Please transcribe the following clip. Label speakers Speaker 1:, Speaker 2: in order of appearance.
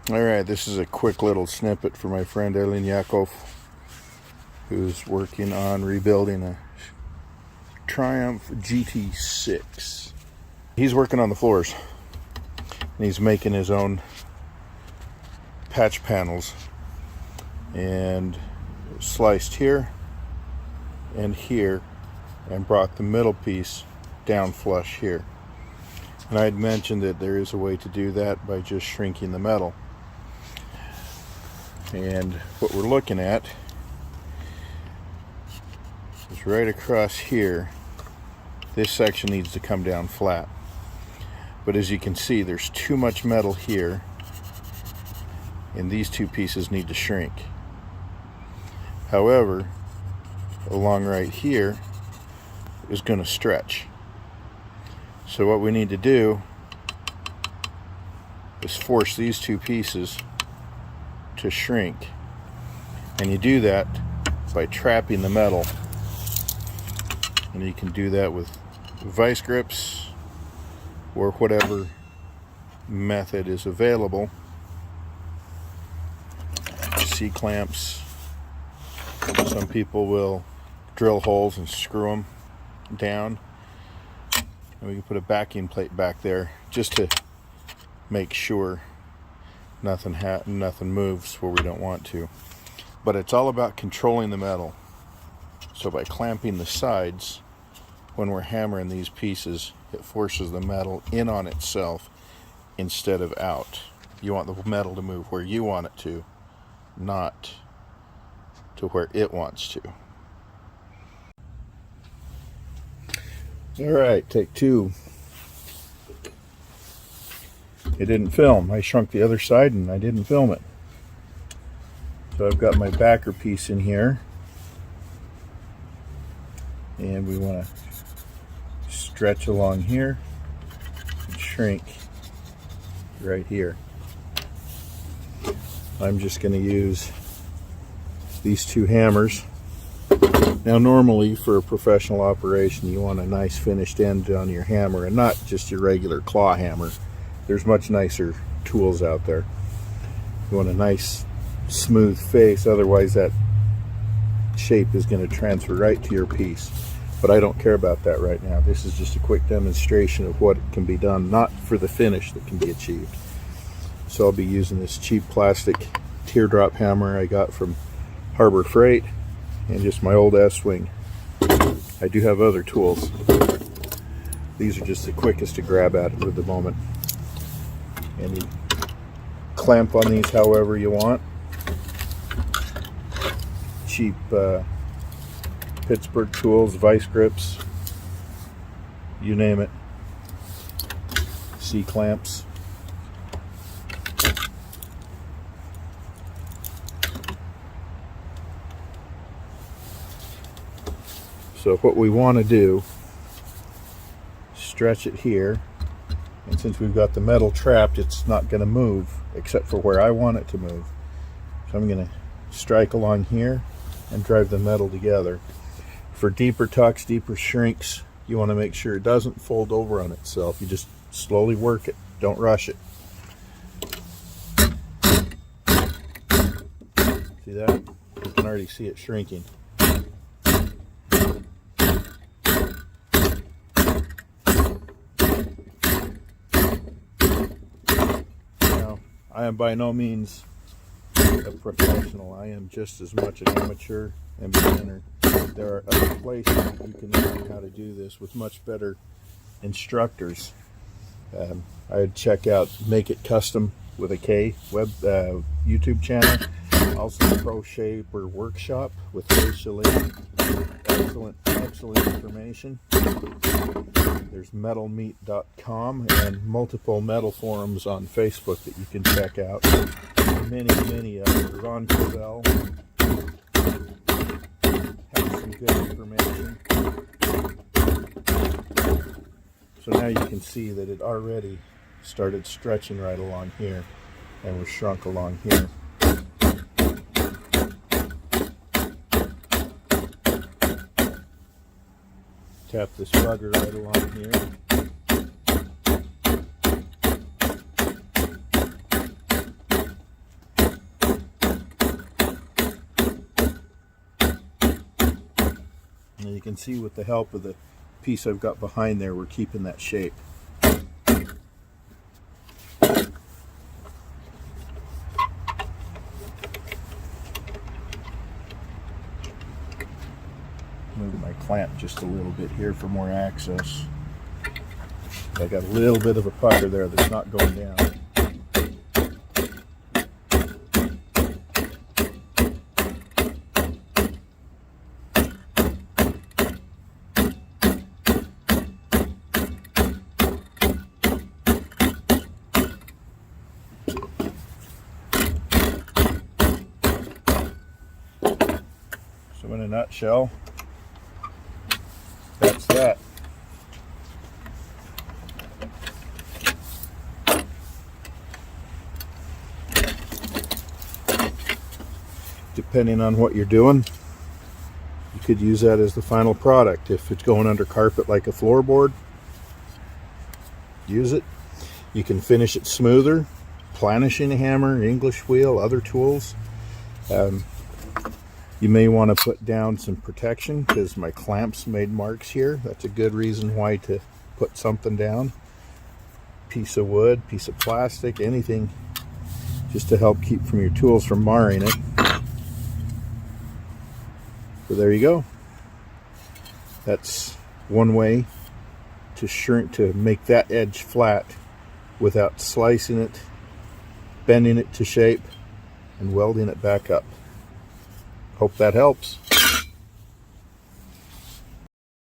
Speaker 1: Alright, this is a quick little snippet for my friend Elin Yakov, who's working on rebuilding a Triumph GT6. He's working on the floors, and he's making his own patch panels, and sliced here and here, and brought the middle piece down flush here. And I had mentioned that there is a way to do that by just shrinking the metal. And what we're looking at is right across here. This section needs to come down flat, but as you can see, there's too much metal here, and these two pieces need to shrink. However, along right here is going to stretch. So what we need to do is force these two pieces to shrink, and you do that by trapping the metal, and you can do that with vice grips or whatever method is available. C-clamps. Some people will drill holes and screw them down, and we can put a backing plate back there just to make sure nothing moves where we don't want to. But it's all about controlling the metal. So by clamping the sides, when we're hammering these pieces, it forces the metal in on itself instead of out. You want the metal to move where you want it to, not to where it wants to. Alright, take two. It didn't film. I shrunk the other side and I didn't film it. So I've got my backer piece in here, and we want to stretch along here and shrink right here. I'm just going to use these two hammers. Now normally for a professional operation you want a nice finished end on your hammer and not just your regular claw hammer. There's much nicer tools out there. You want a nice smooth face, otherwise that shape is going to transfer right to your piece. But I don't care about that right now. This is just a quick demonstration of what can be done, not for the finish that can be achieved. So I'll be using this cheap plastic teardrop hammer I got from Harbor Freight, and just my old S-Wing. I do have other tools. These are just the quickest to grab at the moment. And you clamp on these however you want. Cheap Pittsburgh tools, vice grips, you name it. C-clamps. So what we want to do, stretch it here, and since we've got the metal trapped, it's not going to move except for where I want it to move. So I'm going to strike along here and drive the metal together. For deeper tucks, deeper shrinks, you want to make sure it doesn't fold over on itself. You just slowly work it, don't rush it. See that? You can already see it shrinking. I am by no means a professional. I am just as much an amateur and beginner. There are other places you can learn how to do this with much better instructors. I'd check out Make It Custom with a K YouTube channel. Also Pro Shaper Workshop with Elin. Excellent information. There's metalmeat.com and multiple metal forums on Facebook that you can check out. Many others on Covell have some good information. So now you can see that it already started stretching right along here and was shrunk along here. Tap this rugger right along here. can see with the help of the piece I've got behind there, we're keeping that shape. Move my clamp just a little bit here for more access. I got a little bit of a pucker there that's not going down. So in a nutshell, that's that. Depending on what you're doing, you could use that as the final product. If it's going under carpet like a floorboard, use it. You can finish it smoother, planishing a hammer, English wheel, other tools. You may want to put down some protection because my clamps made marks here. That's a good reason why to put something down. Piece of wood, piece of plastic, anything just to help keep from your tools from marring it. So there you go. That's one way to shrink, to make that edge flat without slicing it, bending it to shape, and welding it back up. Hope that helps.